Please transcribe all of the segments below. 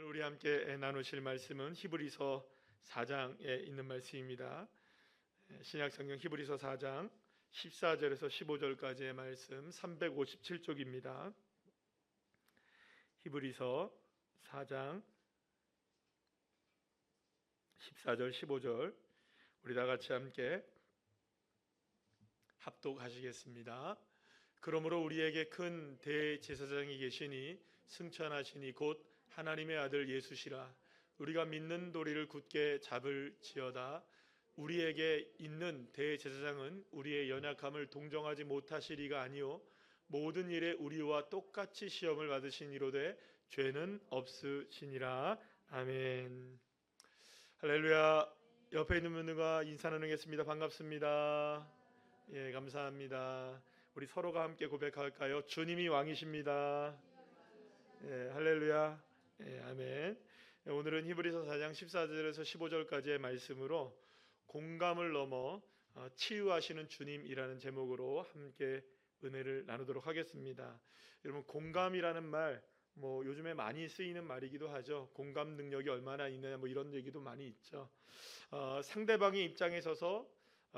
오늘 우리 함께 나누실 말씀은 히브리서 4장에 있는 말씀입니다. 신약 성경 히브리서 4장 14절에서 15절까지의 말씀 357쪽입니다. 히브리서 4장 14절 15절 우리 다 같이 함께 합독하시겠습니다. 그러므로 우리에게 큰 대제사장이 계시니 승천하시니 곧 하나님의 아들 예수시라. 우리가 믿는 도리를 굳게 잡을지어다. 우리에게 있는 대제사장은 우리의 연약함을 동정하지 못하시리가 아니요 모든 일에 우리와 똑같이 시험을 받으시니로되 죄는 없으시니라. 아멘. 할렐루야. 옆에 있는 분들과 인사 나누겠습니다. 반갑습니다. 예, 감사합니다. 우리 서로가 함께 고백할까요? 주님이 왕이십니다. 예, 할렐루야. 예, 아멘. 오늘은 히브리서 4장 14절에서 15절까지의 말씀으로 공감을 넘어 치유하시는 주님이라는 제목으로 함께 은혜를 나누도록 하겠습니다. 여러분, 공감이라는 말 요즘에 많이 쓰이는 말이기도 하죠. 공감 능력이 얼마나 있느냐 이런 얘기도 많이 있죠. 상대방의 입장에 서서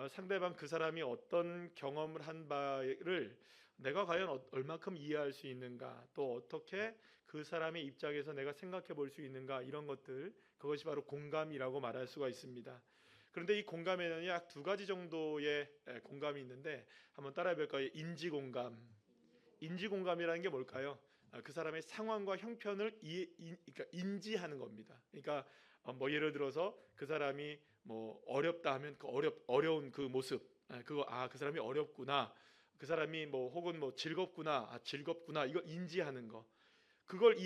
상대방 그 사람이 어떤 경험을 한 바를 내가 과연 얼마큼 이해할 수 있는가, 또 어떻게 그 사람의 입장에서 내가 생각해 볼 수 있는가, 이런 것들, 그것이 바로 공감이라고 말할 수가 있습니다. 그런데 이 공감에는 약 두 가지 정도의 공감이 있는데 한번 따라해 볼까요? 인지공감. 인지공감이라는 게 뭘까요? 그 사람의 상황과 형편을 그러니까 인지하는 겁니다. 그러니까 예를 들어서 그 사람이 어렵다 하면 그 어려운 그 모습, 그 사람이 어렵구나, 그 사람이 혹은 즐겁구나, 즐겁구나, 이걸 인지하는 거, 그걸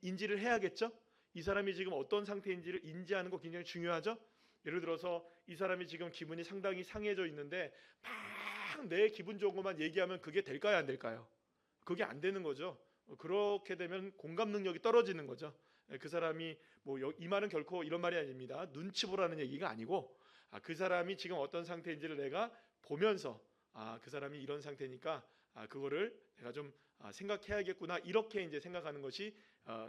인지를 해야겠죠. 이 사람이 지금 어떤 상태인지를 인지하는 거 굉장히 중요하죠. 예를 들어서 이 사람이 지금 기분이 상당히 상해져 있는데 막 내 기분 좋은 것만 얘기하면 그게 될까요, 안 될까요? 그게 안 되는 거죠. 그렇게 되면 공감 능력이 떨어지는 거죠. 그 사람이 이 말은 결코 이런 말이 아닙니다. 눈치 보라는 얘기가 아니고 그 사람이 지금 어떤 상태인지를 내가 보면서 그 사람이 이런 상태니까 그거를 내가 좀 생각해야겠구나, 이렇게 이제 생각하는 것이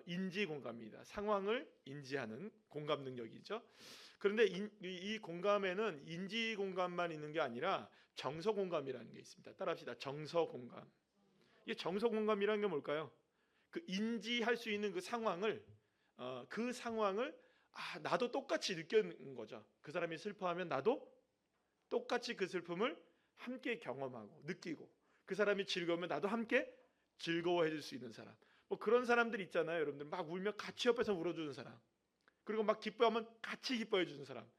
인지 공감입니다. 상황을 인지하는 공감 능력이죠. 그런데 이 공감에는 인지 공감만 있는 게 아니라 정서 공감이라는 게 있습니다. 따라합시다. 정서 공감. 이 정서 공감이라는 게 뭘까요? 그 인지할 수 있는 그 상황을 나도 똑같이 느끼는 거죠. 그 사람이 슬퍼하면 나도 똑같이 그 슬픔을 함께 경험하고 느끼고, 그 사람이 즐거우면 나도 함께 즐거워해 줄 수 있는 사람. 그런 사람들 있잖아요. 여러분들 막 울면 같이 옆에서 울어주는 사람, 그리고 막 기뻐하면 같이 기뻐해 주는 사람.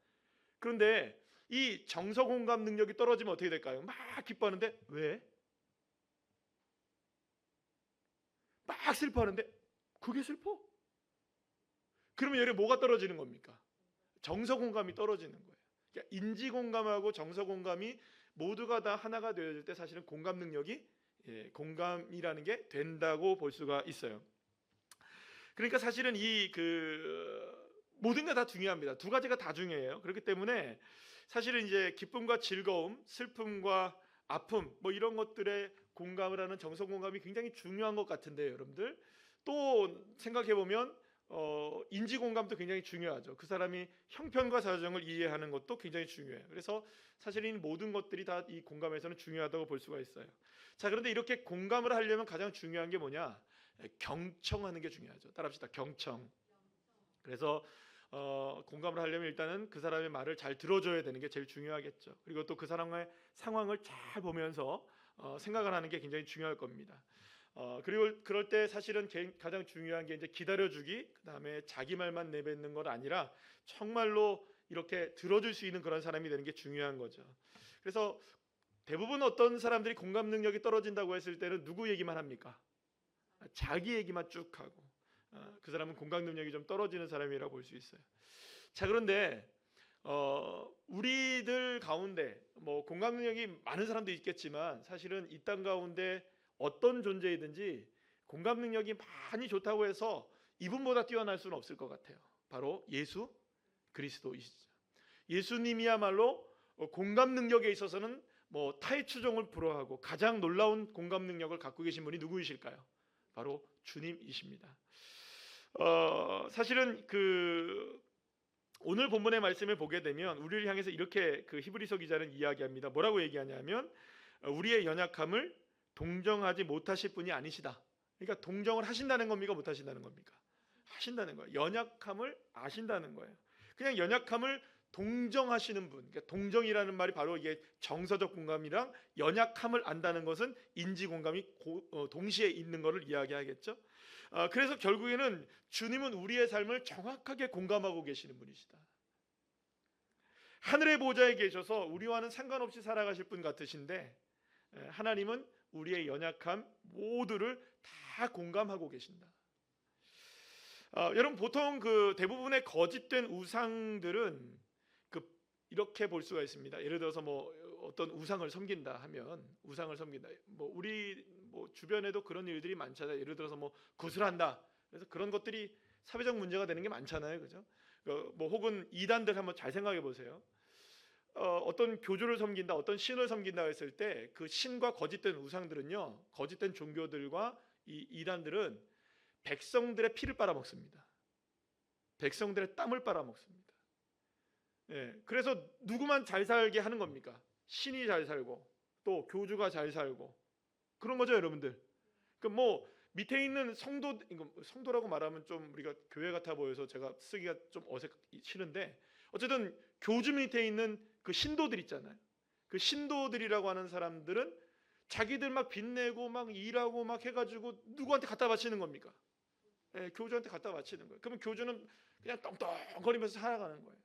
그런데 이 정서 공감 능력이 떨어지면 어떻게 될까요? 막 기뻐하는데 왜? 막 슬퍼하는데 그게 슬퍼? 그러면 여기 뭐가 떨어지는 겁니까? 정서 공감이 떨어지는 거예요. 그러니까 인지 공감하고 정서 공감이 모두가 다 하나가 되어질 때 사실은 공감 능력이 공감이라는 게 된다고 볼 수가 있어요. 그러니까 사실은 모든 게 다 중요합니다. 두 가지가 다 중요해요. 그렇기 때문에 사실은 이제 기쁨과 즐거움, 슬픔과 아픔 이런 것들에 공감을 하는 정서 공감이 굉장히 중요한 것 같은데요, 여러분들. 또 생각해 보면 인지 공감도 굉장히 중요하죠. 그 사람이 형편과 사정을 이해하는 것도 굉장히 중요해요. 그래서 사실 이 모든 것들이 다 이 공감에서는 중요하다고 볼 수가 있어요. 자, 그런데 이렇게 공감을 하려면 가장 중요한 게 뭐냐? 경청하는 게 중요하죠. 따라합시다. 경청. 그래서 공감을 하려면 일단은 그 사람의 말을 잘 들어줘야 되는 게 제일 중요하겠죠. 그리고 또 그 사람의 상황을 잘 보면서 생각을 하는 게 굉장히 중요할 겁니다. 그리고 그럴 때 사실은 가장 중요한 게 이제 기다려주기, 그 다음에 자기 말만 내뱉는 건 아니라 정말로 이렇게 들어줄 수 있는 그런 사람이 되는 게 중요한 거죠. 그래서 대부분 어떤 사람들이 공감 능력이 떨어진다고 했을 때는 누구 얘기만 합니까? 자기 얘기만 쭉 하고, 그 사람은 공감 능력이 좀 떨어지는 사람이라고 볼 수 있어요. 자, 그런데 우리들 가운데 공감 능력이 많은 사람도 있겠지만 사실은 이 땅 가운데 어떤 존재이든지 공감 능력이 많이 좋다고 해서 이분보다 뛰어날 수는 없을 것 같아요. 바로 예수 그리스도이시죠. 예수님이야말로 공감 능력에 있어서는 타의 추종을 불허하고 가장 놀라운 공감 능력을 갖고 계신 분이 누구이실까요? 바로 주님이십니다. 사실은 오늘 본문의 말씀을 보게 되면 우리를 향해서 이렇게 히브리서 기자는 이야기합니다. 뭐라고 얘기하냐면 우리의 연약함을 동정하지 못하실 분이 아니시다. 그러니까 동정을 하신다는 겁니까? 못 하신다는 겁니까? 하신다는 거예요. 연약함을 아신다는 거예요. 그냥 연약함을 동정하시는 분. 그러니까 동정이라는 말이 바로 이게 정서적 공감이랑 연약함을 안다는 것은 인지 공감이 동시에 있는 것을 이야기하겠죠. 그래서 결국에는 주님은 우리의 삶을 정확하게 공감하고 계시는 분이시다. 하늘의 보좌에 계셔서 우리와는 상관없이 살아가실 분 같으신데 하나님은 우리의 연약함 모두를 다 공감하고 계신다. 여러분 보통 대부분의 거짓된 우상들은 이렇게 볼 수가 있습니다. 예를 들어서 어떤 우상을 섬긴다 하면 우리 주변에도 그런 일들이 많잖아요. 예를 들어서 구슬한다. 그래서 그런 것들이 사회적 문제가 되는 게 많잖아요, 그죠? 혹은 이단들 한번 잘 생각해 보세요. 어떤 교주를 섬긴다, 어떤 신을 섬긴다 했을 때 그 신과 거짓된 우상들은요, 거짓된 종교들과 이 이단들은 백성들의 피를 빨아먹습니다. 백성들의 땀을 빨아먹습니다. 그래서 누구만 잘 살게 하는 겁니까? 신이 잘 살고 또 교주가 잘 살고 그런 거죠, 여러분들. 밑에 있는 성도라고 말하면 좀 우리가 교회 같아 보여서 제가 쓰기가 좀 싫은데 어쨌든 교주 밑에 있는 그 신도들 있잖아요. 그 신도들이라고 하는 사람들은 자기들 막 빚내고 막 일하고 막 해가지고 누구한테 갖다 바치는 겁니까? 교주한테 갖다 바치는 거예요. 그러면 교주는 그냥 떵떵거리면서 살아가는 거예요.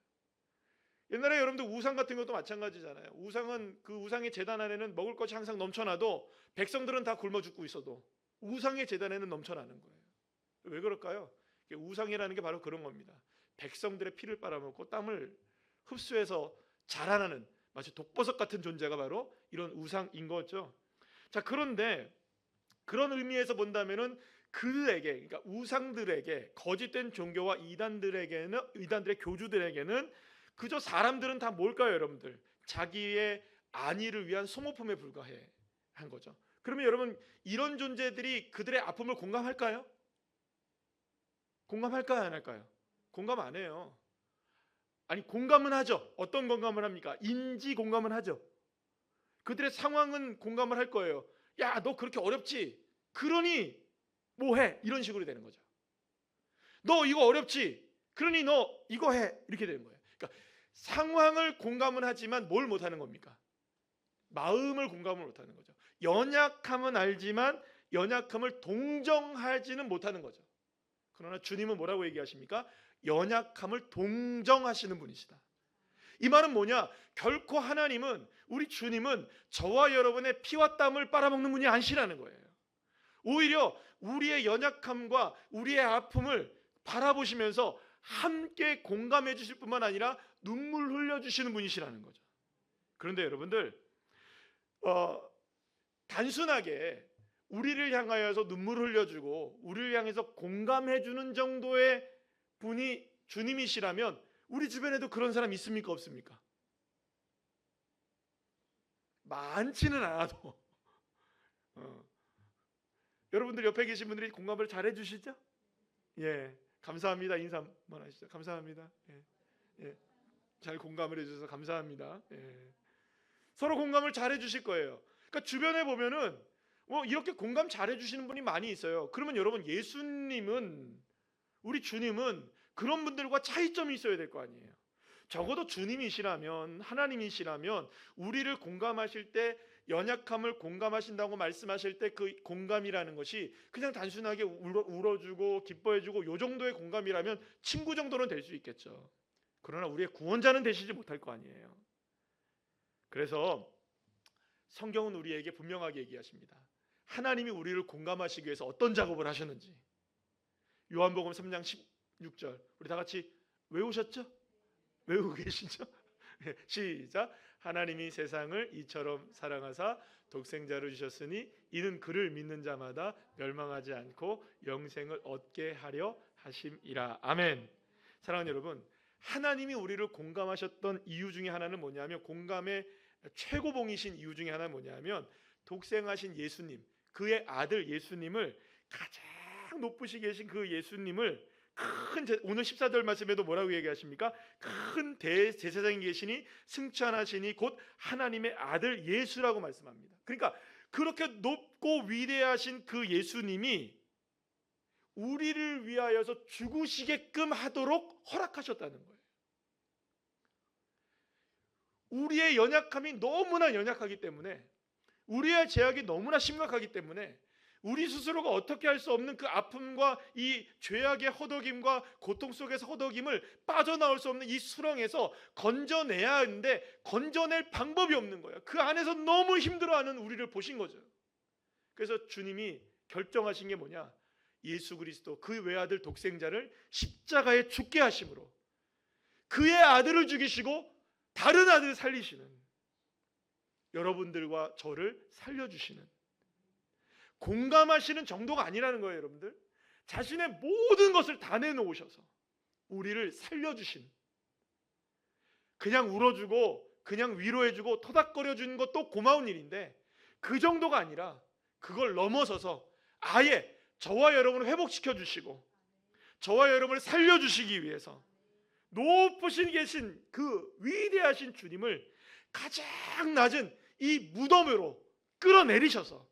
옛날에 여러분들 우상 같은 것도 마찬가지잖아요. 우상은 그 우상의 제단 안에는 먹을 것이 항상 넘쳐나도 백성들은 다 굶어 죽고 있어도 우상의 제단에는 넘쳐나는 거예요. 왜 그럴까요? 우상이라는 게 바로 그런 겁니다. 백성들의 피를 빨아먹고 땀을 흡수해서 자라나는 마치 독버섯 같은 존재가 바로 이런 우상인 거죠. 자, 그런데 그런 의미에서 본다면은 그러니까 우상들에게, 거짓된 종교와 이단들의 교주들에게는 그저 사람들은 다 뭘까요, 여러분들? 자기의 안위를 위한 소모품에 불과해 한 거죠. 그러면 여러분 이런 존재들이 그들의 아픔을 공감할까요? 공감할까요, 안 할까요? 공감 안 해요. 아니, 공감은 하죠. 어떤 공감을 합니까? 인지 공감은 하죠. 그들의 상황은 공감을 할 거예요. 야, 너 그렇게 어렵지? 그러니 뭐해? 이런 식으로 되는 거죠. 너 이거 어렵지? 그러니 너 이거 해. 이렇게 되는 거예요. 그러니까 상황을 공감은 하지만 뭘 못하는 겁니까? 마음을 공감을 못하는 거죠. 연약함은 알지만 연약함을 동정하지는 못하는 거죠. 그러나 주님은 뭐라고 얘기하십니까? 연약함을 동정하시는 분이시다. 이 말은 뭐냐? 결코 하나님은, 우리 주님은 저와 여러분의 피와 땀을 빨아먹는 분이 아니시라는 거예요. 오히려 우리의 연약함과 우리의 아픔을 바라보시면서 함께 공감해 주실 뿐만 아니라 눈물 흘려주시는 분이시라는 거죠. 그런데 여러분들 단순하게 우리를 향하여서 눈물 흘려주고 우리를 향해서 공감해주는 정도의 분이 주님이시라면 우리 주변에도 그런 사람 있습니까, 없습니까? 많지는 않아도 여러분들 옆에 계신 분들이 공감을 잘 해주시죠? 예, 감사합니다. 인사 한번 하시죠. 감사합니다. 예, 잘 공감을 해주셔서 감사합니다. 예. 서로 공감을 잘 해주실 거예요. 그러니까 주변에 보면은 이렇게 공감 잘 해주시는 분이 많이 있어요. 그러면 여러분 예수님은, 우리 주님은 그런 분들과 차이점이 있어야 될 거 아니에요. 적어도 주님이시라면, 하나님이시라면 우리를 공감하실 때, 연약함을 공감하신다고 말씀하실 때 그 공감이라는 것이 그냥 단순하게 울어주고 기뻐해주고 이 정도의 공감이라면 친구 정도는 될 수 있겠죠. 그러나 우리의 구원자는 되시지 못할 거 아니에요. 그래서 성경은 우리에게 분명하게 얘기하십니다. 하나님이 우리를 공감하시기 위해서 어떤 작업을 하셨는지. 요한복음 3장 16절 우리 다 같이 외우셨죠? 외우고 계시죠? 시작. 하나님이 세상을 이처럼 사랑하사 독생자를 주셨으니 이는 그를 믿는 자마다 멸망하지 않고 영생을 얻게 하려 하심이라. 아멘. 사랑하는 여러분, 하나님이 우리를 공감하셨던 이유 중에 하나는 뭐냐면, 공감의 최고봉이신 이유 중에 하나는 뭐냐면 독생하신 예수님, 그의 아들 예수님을, 가장 높으시 계신 그 예수님을 오늘 14절 말씀에도 뭐라고 얘기하십니까? 큰 대제사장이 계시니 승천하시니 곧 하나님의 아들 예수라고 말씀합니다. 그러니까 그렇게 높고 위대하신 그 예수님이 우리를 위하여서 죽으시게끔 하도록 허락하셨다는 거예요. 우리의 연약함이 너무나 연약하기 때문에, 우리의 죄악이 너무나 심각하기 때문에 우리 스스로가 어떻게 할 수 없는 그 아픔과 이 죄악의 허덕임과 고통 속에서 허덕임을 빠져나올 수 없는 이 수렁에서 건져내야 하는데 건져낼 방법이 없는 거예요. 그 안에서 너무 힘들어하는 우리를 보신 거죠. 그래서 주님이 결정하신 게 뭐냐? 예수 그리스도 그 외아들 독생자를 십자가에 죽게 하심으로 그의 아들을 죽이시고 다른 아들을 살리시는, 여러분들과 저를 살려주시는, 공감하시는 정도가 아니라는 거예요. 여러분들, 자신의 모든 것을 다 내놓으셔서 우리를 살려주신, 그냥 울어주고 그냥 위로해주고 토닥거려주는 것도 고마운 일인데 그 정도가 아니라 그걸 넘어서서 아예 저와 여러분을 회복시켜 주시고 저와 여러분을 살려주시기 위해서 높으신 계신 그 위대하신 주님을 가장 낮은 이 무덤으로 끌어내리셔서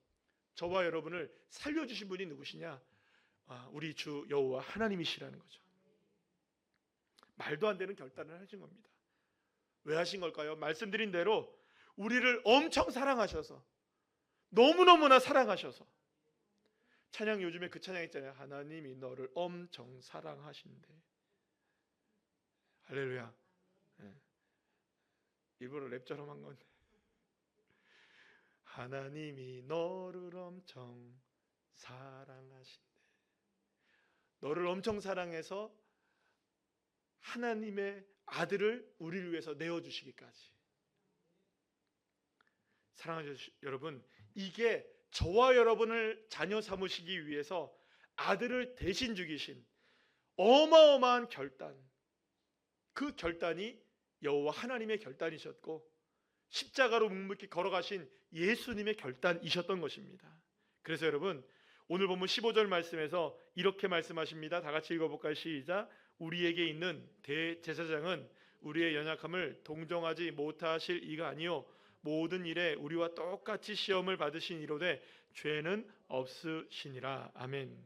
저와 여러분을 살려주신 분이 누구시냐? 우리 주 여호와 하나님이시라는 거죠. 말도 안 되는 결단을 하신 겁니다. 왜 하신 걸까요? 말씀드린 대로 우리를 엄청 사랑하셔서, 너무너무나 사랑하셔서. 찬양 요즘에 그 찬양 있잖아요. 하나님이 너를 엄청 사랑하신대. 할렐루야. 일부러 랩처럼 한 건데, 하나님이 너를 엄청 사랑하신대. 너를 엄청 사랑해서 하나님의 아들을 우리를 위해서 내어주시기까지. 사랑하는 여러분, 이게 저와 여러분을 자녀 삼으시기 위해서 아들을 대신 죽이신 어마어마한 결단, 그 결단이 여호와 하나님의 결단이셨고 십자가로 묵묵히 걸어가신 예수님의 결단이셨던 것입니다. 그래서 여러분, 오늘 본문 15절 말씀에서 이렇게 말씀하십니다. 다 같이 읽어볼까요? 시작. 우리에게 있는 대제사장은 우리의 연약함을 동정하지 못하실 이가 아니요 모든 일에 우리와 똑같이 시험을 받으신 이로되 죄는 없으시니라. 아멘.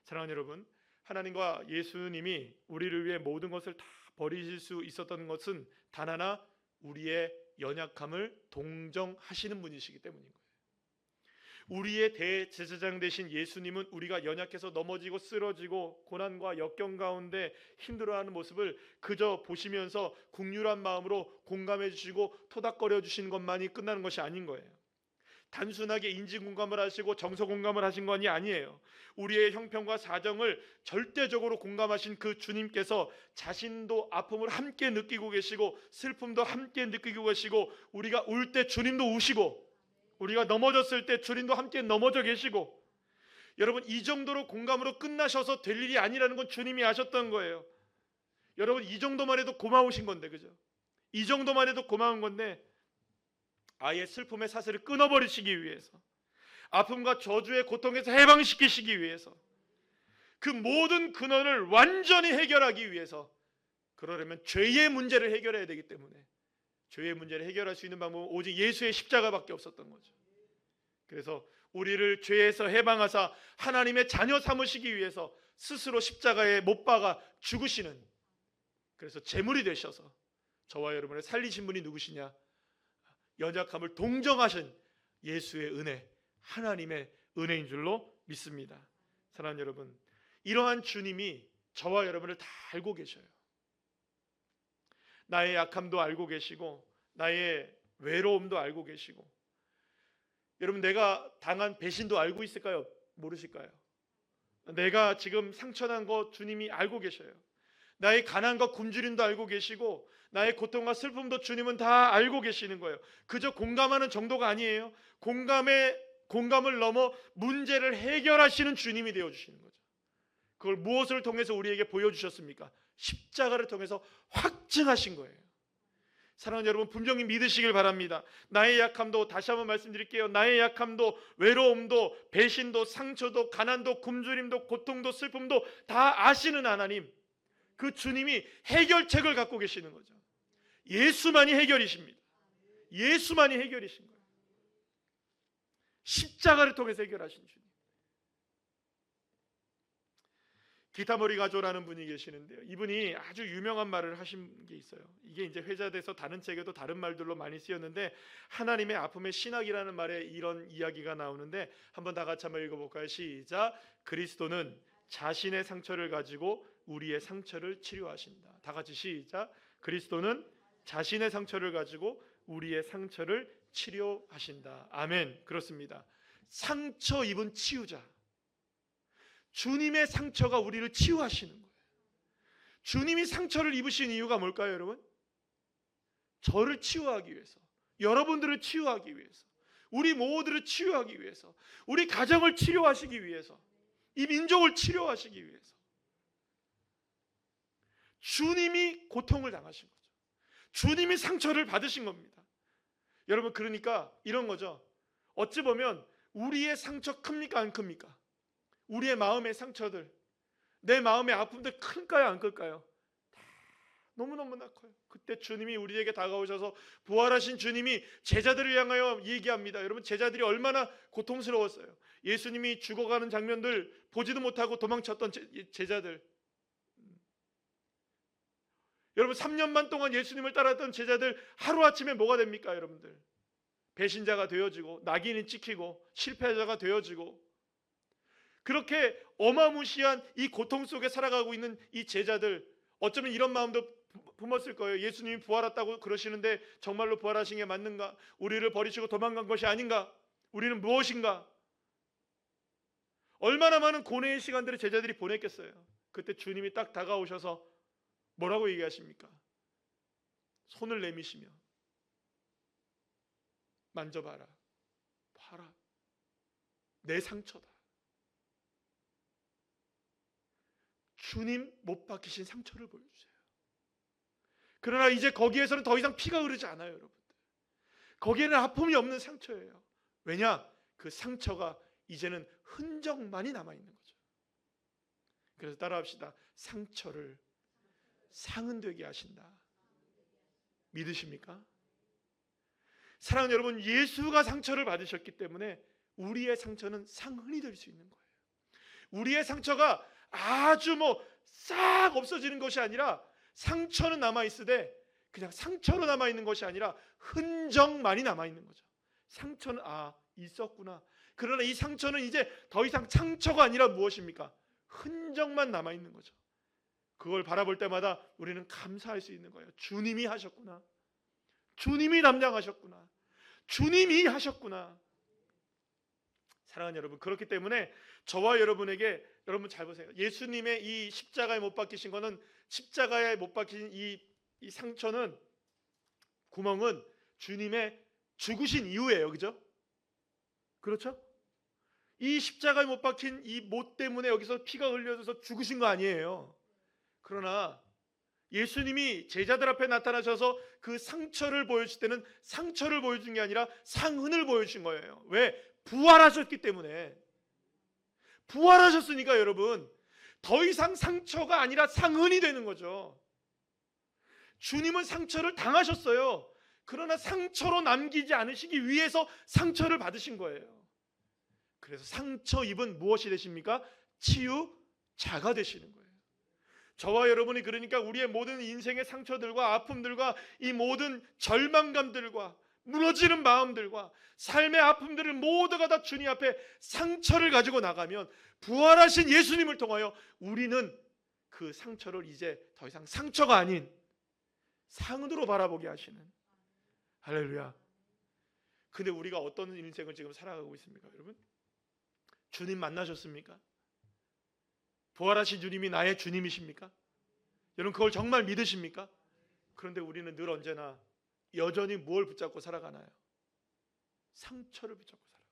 사랑하는 여러분, 하나님과 예수님이 우리를 위해 모든 것을 다 버리실 수 있었던 것은 단 하나, 우리의 연약함을 동정하시는 분이시기 때문인 거예요. 우리의 대제사장 되신 예수님은 우리가 연약해서 넘어지고 쓰러지고 고난과 역경 가운데 힘들어하는 모습을 그저 보시면서 긍휼한 마음으로 공감해 주시고 토닥거려 주시는 것만이 끝나는 것이 아닌 거예요. 단순하게 인지 공감을 하시고 정서 공감을 하신 것이 아니에요. 우리의 형편과 사정을 절대적으로 공감하신 그 주님께서 자신도 아픔을 함께 느끼고 계시고 슬픔도 함께 느끼고 계시고, 우리가 울 때 주님도 우시고 우리가 넘어졌을 때 주님도 함께 넘어져 계시고, 여러분, 이 정도로 공감으로 끝나셔서 될 일이 아니라는 건 주님이 아셨던 거예요. 여러분, 이 정도만 해도 고마우신 건데, 그죠? 이 정도만 해도 고마운 건데 아예 슬픔의 사슬을 끊어버리시기 위해서, 아픔과 저주의 고통에서 해방시키시기 위해서, 그 모든 근원을 완전히 해결하기 위해서, 그러려면 죄의 문제를 해결해야 되기 때문에 죄의 문제를 해결할 수 있는 방법은 오직 예수의 십자가밖에 없었던 거죠. 그래서 우리를 죄에서 해방하사 하나님의 자녀 삼으시기 위해서 스스로 십자가에 못 박아 죽으시는, 그래서 제물이 되셔서 저와 여러분을 살리신 분이 누구시냐? 연약함을 동정하신 예수의 은혜, 하나님의 은혜인 줄로 믿습니다. 사랑하는 여러분, 이러한 주님이 저와 여러분을 다 알고 계셔요. 나의 약함도 알고 계시고 나의 외로움도 알고 계시고, 여러분, 내가 당한 배신도 알고 있을까요? 모르실까요? 내가 지금 상처난 거 주님이 알고 계셔요. 나의 가난과 굶주림도 알고 계시고 나의 고통과 슬픔도 주님은 다 알고 계시는 거예요. 그저 공감하는 정도가 아니에요. 공감을 넘어 문제를 해결하시는 주님이 되어주시는 거죠. 그걸 무엇을 통해서 우리에게 보여주셨습니까? 십자가를 통해서 확증하신 거예요. 사랑하는 여러분, 분명히 믿으시길 바랍니다. 나의 약함도, 다시 한번 말씀드릴게요, 나의 약함도, 외로움도, 배신도, 상처도, 가난도, 굶주림도, 고통도, 슬픔도 다 아시는 하나님, 그 주님이 해결책을 갖고 계시는 거죠. 예수만이 해결이십니다. 예수만이 해결이신 거예요. 십자가를 통해서 해결하신 주님. 기타머리 가조라는 분이 계시는데요, 이분이 아주 유명한 말을 하신 게 있어요. 이게 이제 회자돼서 다른 책에도 다른 말들로 많이 쓰였는데, 하나님의 아픔의 신학이라는 말에 이런 이야기가 나오는데, 한번 다 같이 한번 읽어볼까요? 시작. 그리스도는 자신의 상처를 가지고 우리의 상처를 치료하신다. 다 같이 시작. 그리스도는 자신의 상처를 가지고 우리의 상처를 치료하신다. 아멘. 그렇습니다. 상처 입은 치유자, 주님의 상처가 우리를 치유하시는 거예요. 주님이 상처를 입으신 이유가 뭘까요, 여러분? 저를 치유하기 위해서, 여러분들을 치유하기 위해서, 우리 모두를 치유하기 위해서, 우리 가정을 치료하시기 위해서, 이 민족을 치료하시기 위해서 주님이 고통을 당하신 거죠. 주님이 상처를 받으신 겁니다. 여러분, 그러니까 이런 거죠. 어찌 보면 우리의 상처 큽니까, 안 큽니까? 우리의 마음의 상처들, 내 마음의 아픔들 클까요, 안 클까요? 너무너무나 커요. 그때 주님이 우리에게 다가오셔서, 부활하신 주님이 제자들을 향하여 얘기합니다. 여러분, 제자들이 얼마나 고통스러웠어요. 예수님이 죽어가는 장면들 보지도 못하고 도망쳤던 제자들. 여러분, 3년만 동안 예수님을 따랐던 제자들 하루아침에 뭐가 됩니까, 여러분들? 배신자가 되어지고, 낙인이 찍히고, 실패자가 되어지고, 그렇게 어마무시한 이 고통 속에 살아가고 있는 이 제자들, 어쩌면 이런 마음도 품었을 거예요. 예수님이 부활했다고 그러시는데 정말로 부활하신 게 맞는가? 우리를 버리시고 도망간 것이 아닌가? 우리는 무엇인가? 얼마나 많은 고뇌의 시간들을 제자들이 보냈겠어요. 그때 주님이 딱 다가오셔서 뭐라고 얘기하십니까? 손을 내미시며 만져봐라, 봐라, 내 상처다. 주님 못 박히신 상처를 보여주세요. 그러나 이제 거기에서는 더 이상 피가 흐르지 않아요, 여러분들. 거기에는 아픔이 없는 상처예요. 왜냐? 그 상처가 이제는 흔적만이 남아있는 거죠. 그래서 따라합시다. 상처를 상은 되게 하신다. 믿으십니까? 사랑하는 여러분, 예수가 상처를 받으셨기 때문에 우리의 상처는 상흔이 될 수 있는 거예요. 우리의 상처가 아주 싹 없어지는 것이 아니라, 상처는 남아있으되 그냥 상처로 남아있는 것이 아니라 흔적만이 남아있는 거죠. 상처는 있었구나. 그러나 이 상처는 이제 더 이상 상처가 아니라 무엇입니까? 흔적만 남아있는 거죠. 그걸 바라볼 때마다 우리는 감사할 수 있는 거예요. 주님이 하셨구나. 주님이 담당하셨구나. 주님이 하셨구나. 사랑하는 여러분, 그렇기 때문에 저와 여러분에게, 여러분 잘 보세요. 예수님의 이 십자가에 못 박히신 거는, 십자가에 못 박힌 이 상처는, 구멍은 주님의 죽으신 이유예요. 그죠? 그렇죠? 이 십자가에 못 박힌 이 못 때문에 여기서 피가 흘려져서 죽으신 거 아니에요. 그러나 예수님이 제자들 앞에 나타나셔서 그 상처를 보여줄 때는 상처를 보여준 게 아니라 상흔을 보여주신 거예요. 왜? 부활하셨기 때문에. 부활하셨으니까 여러분, 더 이상 상처가 아니라 상흔이 되는 거죠. 주님은 상처를 당하셨어요. 그러나 상처로 남기지 않으시기 위해서 상처를 받으신 거예요. 그래서 상처 입은 무엇이 되십니까? 치유자가 되시는 거예요. 저와 여러분이 그러니까 우리의 모든 인생의 상처들과 아픔들과 이 모든 절망감들과 무너지는 마음들과 삶의 아픔들을 모두가 다 주님 앞에 상처를 가지고 나가면, 부활하신 예수님을 통하여 우리는 그 상처를 이제 더 이상 상처가 아닌 상으로 바라보게 하시는, 할렐루야. 근데 우리가 어떤 인생을 지금 살아가고 있습니까, 여러분? 주님 만나셨습니까? 부활하신 주님이 나의 주님이십니까? 여러분, 그걸 정말 믿으십니까? 그런데 우리는 늘 언제나 여전히 뭘 붙잡고 살아가나요? 상처를 붙잡고 살아가요.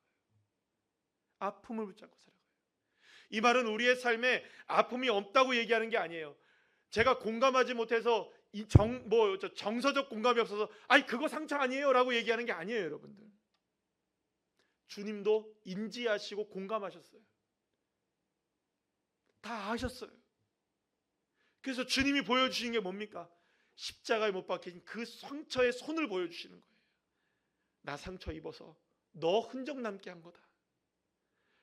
아픔을 붙잡고 살아가요. 이 말은 우리의 삶에 아픔이 없다고 얘기하는 게 아니에요. 제가 공감하지 못해서 정서적 공감이 없어서 아니 그거 상처 아니에요라고 얘기하는 게 아니에요, 여러분들. 주님도 인지하시고 공감하셨어요. 다 아셨어요. 그래서 주님이 보여주신 게 뭡니까? 십자가에 못 박힌 그 상처의 손을 보여주시는 거예요. 나 상처 입어서 너 흔적 남게 한 거다.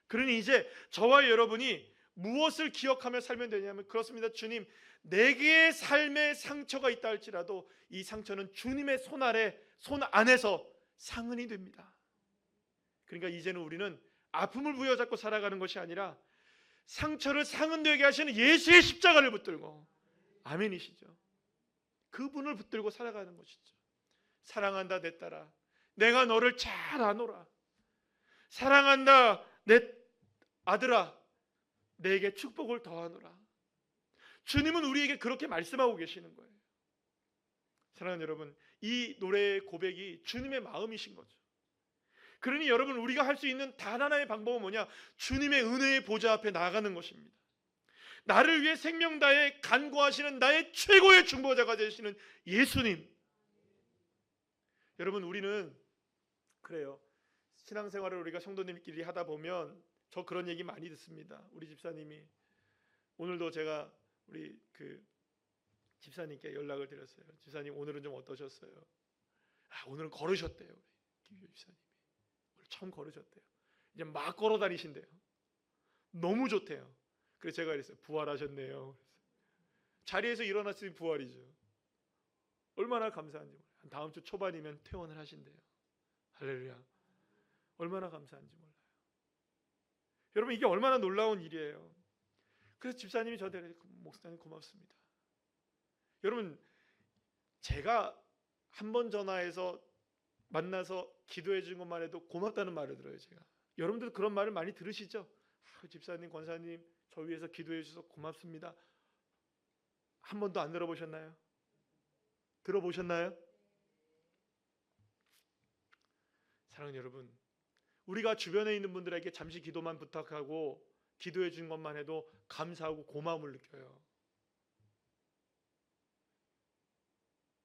그러니 이제 저와 여러분이 무엇을 기억하며 살면 되냐면, 그렇습니다. 주님, 내게 삶의 상처가 있다 할지라도 이 상처는 주님의 손 아래, 손 안에서 상흔이 됩니다. 그러니까 이제는 우리는 아픔을 부여잡고 살아가는 것이 아니라 상처를 상흔되게 하시는 예수의 십자가를 붙들고, 아멘이시죠? 그분을 붙들고 살아가는 것이죠. 사랑한다 내 딸아, 내가 너를 잘 아노라. 사랑한다 내 아들아, 내게 축복을 더하노라. 주님은 우리에게 그렇게 말씀하고 계시는 거예요. 사랑하는 여러분, 이 노래의 고백이 주님의 마음이신 거죠. 그러니 여러분, 우리가 할 수 있는 단 하나의 방법은 뭐냐? 주님의 은혜의 보좌 앞에 나아가는 것입니다. 나를 위해 생명 다해 간구하시는 나의 최고의 중보자가 되시는 예수님. 여러분, 우리는 그래요. 신앙생활을 우리가 성도님끼리 하다 보면 저 그런 얘기 많이 듣습니다. 우리 집사님이, 오늘도 제가 우리 집사님께 연락을 드렸어요. 집사님, 오늘은 좀 어떠셨어요? 오늘은 걸으셨대요. 우리 집사님이 오늘 처음 걸으셨대요. 이제 막 걸어 다니신대요. 너무 좋대요. 그래서 제가 그랬어요. 부활하셨네요. 자리에서 일어났으니 부활이죠. 얼마나 감사한지 몰라요. 다음 주 초반이면 퇴원을 하신대요. 할렐루야. 얼마나 감사한지 몰라요. 여러분, 이게 얼마나 놀라운 일이에요. 그래서 집사님이 저한테, 목사님 고맙습니다. 여러분, 제가 한 번 전화해서 만나서 기도해 준 것만 해도 고맙다는 말을 들어요. 제가. 여러분들도 그런 말을 많이 들으시죠? 집사님, 권사님, 저 위해서 기도해 주셔서 고맙습니다. 한 번도 안 들어보셨나요? 들어보셨나요? 사랑하는 여러분, 우리가 주변에 있는 분들에게 잠시 기도만 부탁하고 기도해 준 것만 해도 감사하고 고마움을 느껴요.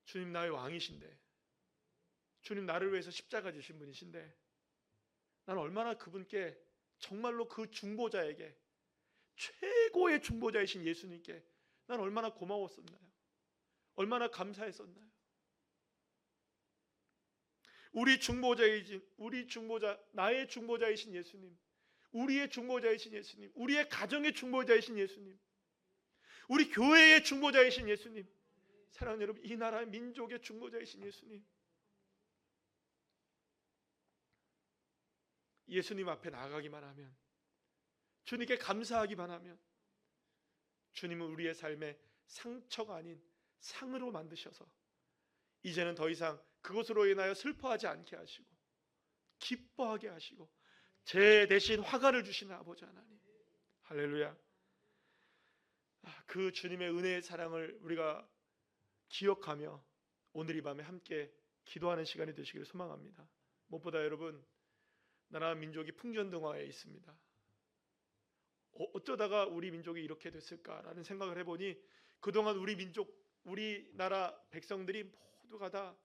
주님 나의 왕이신데, 주님 나를 위해서 십자가 지신 분이신데, 난 얼마나 그분께, 정말로 그 중보자에게, 최고의 중보자이신 예수님께 난 얼마나 고마웠었나요? 얼마나 감사했었나요? 우리 중보자, 나의 중보자이신 예수님, 우리의 중보자이신 예수님, 우리의 가정의 중보자이신 예수님, 우리 교회의 중보자이신 예수님, 사랑하는 여러분, 이 나라의 민족의 중보자이신 예수님, 예수님 앞에 나아가기만 하면, 주님께 감사하기만 하면, 주님은 우리의 삶에 상처가 아닌 상으로 만드셔서 이제는 더 이상 그것으로 인하여 슬퍼하지 않게 하시고 기뻐하게 하시고 제 대신 화가를 주시는 아버지 하나님, 할렐루야. 그 주님의 은혜의 사랑을 우리가 기억하며 오늘 이 밤에 함께 기도하는 시간이 되시기를 소망합니다. 무엇보다 여러분, 나라 민족이 풍전등화에 있습니다. 어쩌다가 우리 민족이 이렇게 됐을까라는 생각을 해보니, 그동안 우리 민족, 우리나라 백성들이 모두가 다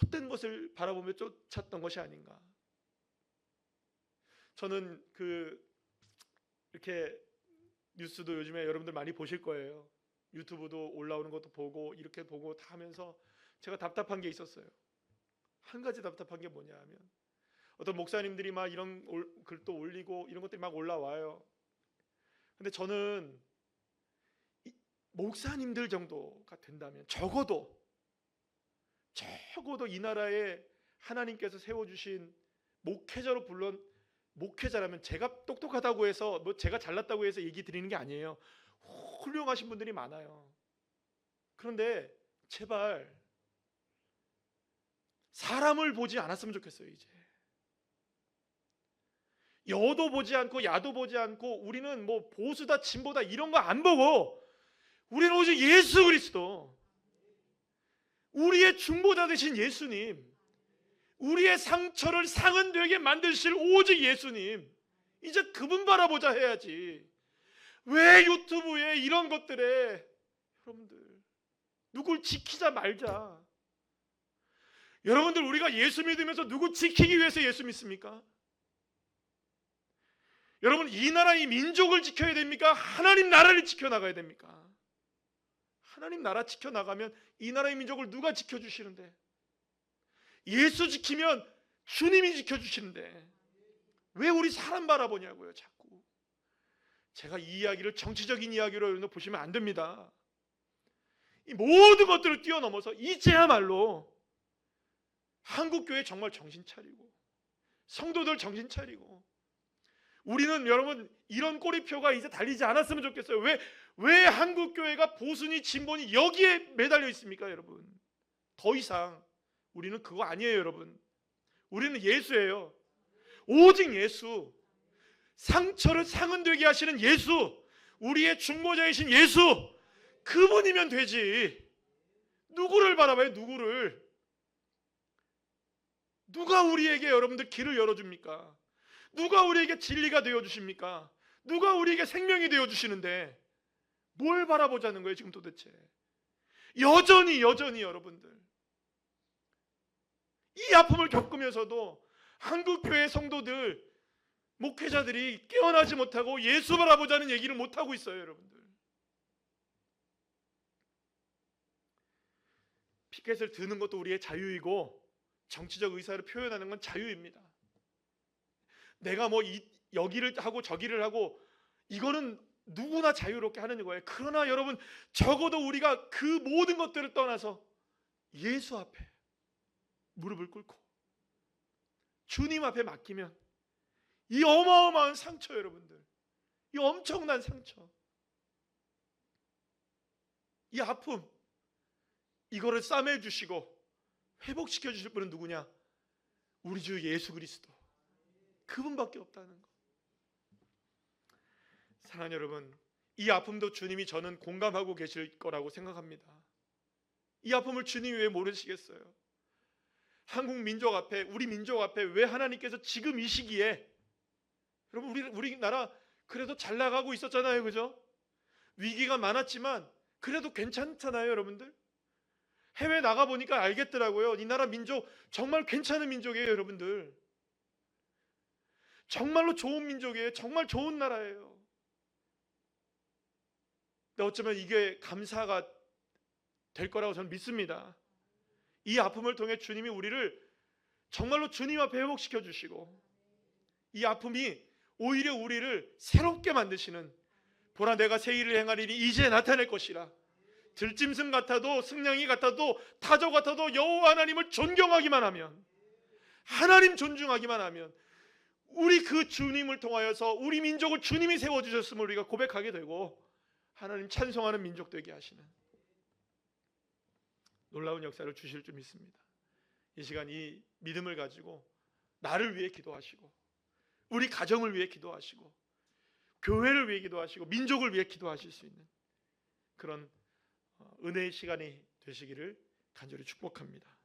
헛된 것을 바라보며 쫓았던 것이 아닌가. 저는 이렇게 뉴스도 요즘에 여러분들 많이 보실 거예요. 유튜브도 올라오는 것도 보고 이렇게 보고 다 하면서 제가 답답한 게 있었어요. 한 가지 답답한 게 뭐냐 하면, 어떤 목사님들이 막 이런 글도 올리고 이런 것들이 막 올라와요. 근데 저는 목사님들 정도가 된다면 적어도 이 나라에 하나님께서 세워주신 목회자로, 물론 목회자라면 제가 똑똑하다고 해서 제가 잘났다고 해서 얘기 드리는 게 아니에요. 훌륭하신 분들이 많아요. 그런데 제발 사람을 보지 않았으면 좋겠어요. 이제 여도 보지 않고 야도 보지 않고, 우리는 보수다 진보다 이런 거 안 보고, 우리는 오직 예수 그리스도, 우리의 중보자 되신 예수님, 우리의 상처를 상은 되게 만드실 오직 예수님, 이제 그분 바라보자 해야지. 왜 유튜브에 이런 것들에 여러분들, 누굴 지키자 말자. 여러분들, 우리가 예수 믿으면서 누구 지키기 위해서 예수 믿습니까? 여러분, 이 나라, 이 민족을 지켜야 됩니까? 하나님 나라를 지켜나가야 됩니까? 하나님 나라 지켜나가면 이 나라의 민족을 누가 지켜주시는데? 예수 지키면 주님이 지켜주시는데 왜 우리 사람 바라보냐고요, 자꾸. 제가 이 이야기를 정치적인 이야기로 여러분 보시면 안 됩니다. 이 모든 것들을 뛰어넘어서 이제야말로 한국교회 정말 정신 차리고, 성도들 정신 차리고, 우리는 여러분 이런 꼬리표가 이제 달리지 않았으면 좋겠어요. 왜 한국교회가 보수니 진보니 여기에 매달려 있습니까, 여러분? 더 이상 우리는 그거 아니에요, 여러분. 우리는 예수예요. 오직 예수. 상처를 상은 되게 하시는 예수, 우리의 중보자이신 예수, 그분이면 되지. 누구를 바라봐요? 누구를? 누가 우리에게 여러분들 길을 열어줍니까? 누가 우리에게 진리가 되어주십니까? 누가 우리에게 생명이 되어주시는데 뭘 바라보자는 거예요 지금 도대체? 여전히 여러분들 이 아픔을 겪으면서도 한국교회 성도들, 목회자들이 깨어나지 못하고 예수 바라보자는 얘기를 못하고 있어요, 여러분들. 피켓을 드는 것도 우리의 자유이고 정치적 의사를 표현하는 건 자유입니다. 내가 뭐 여기를 하고 저기를 하고 이거는 누구나 자유롭게 하는 거예요. 그러나 여러분, 적어도 우리가 그 모든 것들을 떠나서 예수 앞에 무릎을 꿇고 주님 앞에 맡기면 이 어마어마한 상처, 여러분들, 이 엄청난 상처, 이 아픔, 이거를 싸매주시고 회복시켜 주실 분은 누구냐? 우리 주 예수 그리스도, 그분밖에 없다는 거. 사랑하는 여러분, 이 아픔도 주님이 저는 공감하고 계실 거라고 생각합니다. 이 아픔을 주님이 왜 모르시겠어요? 한국 민족 앞에, 우리 민족 앞에 왜 하나님께서 지금 이 시기에, 여러분 우리나라 그래도 잘 나가고 있었잖아요, 그죠? 위기가 많았지만 그래도 괜찮잖아요, 여러분들. 해외 나가 보니까 알겠더라고요. 이 나라 민족 정말 괜찮은 민족이에요, 여러분들. 정말로 좋은 민족이에요. 정말 좋은 나라예요. 근데 어쩌면 이게 감사가 될 거라고 저는 믿습니다. 이 아픔을 통해 주님이 우리를 정말로 주님 앞에 회복시켜 주시고, 이 아픔이 오히려 우리를 새롭게 만드시는, 보라 내가 새 일을 행하리니 이제 나타낼 것이라. 들짐승 같아도 승냥이 같아도 타조 같아도 여호와 하나님을 존경하기만 하면, 하나님 존중하기만 하면 우리 그 주님을 통하여서 우리 민족을 주님이 세워주셨음을 우리가 고백하게 되고 하나님 찬송하는 민족 되게 하시는 놀라운 역사를 주실 줄 믿습니다. 이 시간 이 믿음을 가지고 나를 위해 기도하시고, 우리 가정을 위해 기도하시고, 교회를 위해 기도하시고, 민족을 위해 기도하실 수 있는 그런 은혜의 시간이 되시기를 간절히 축복합니다.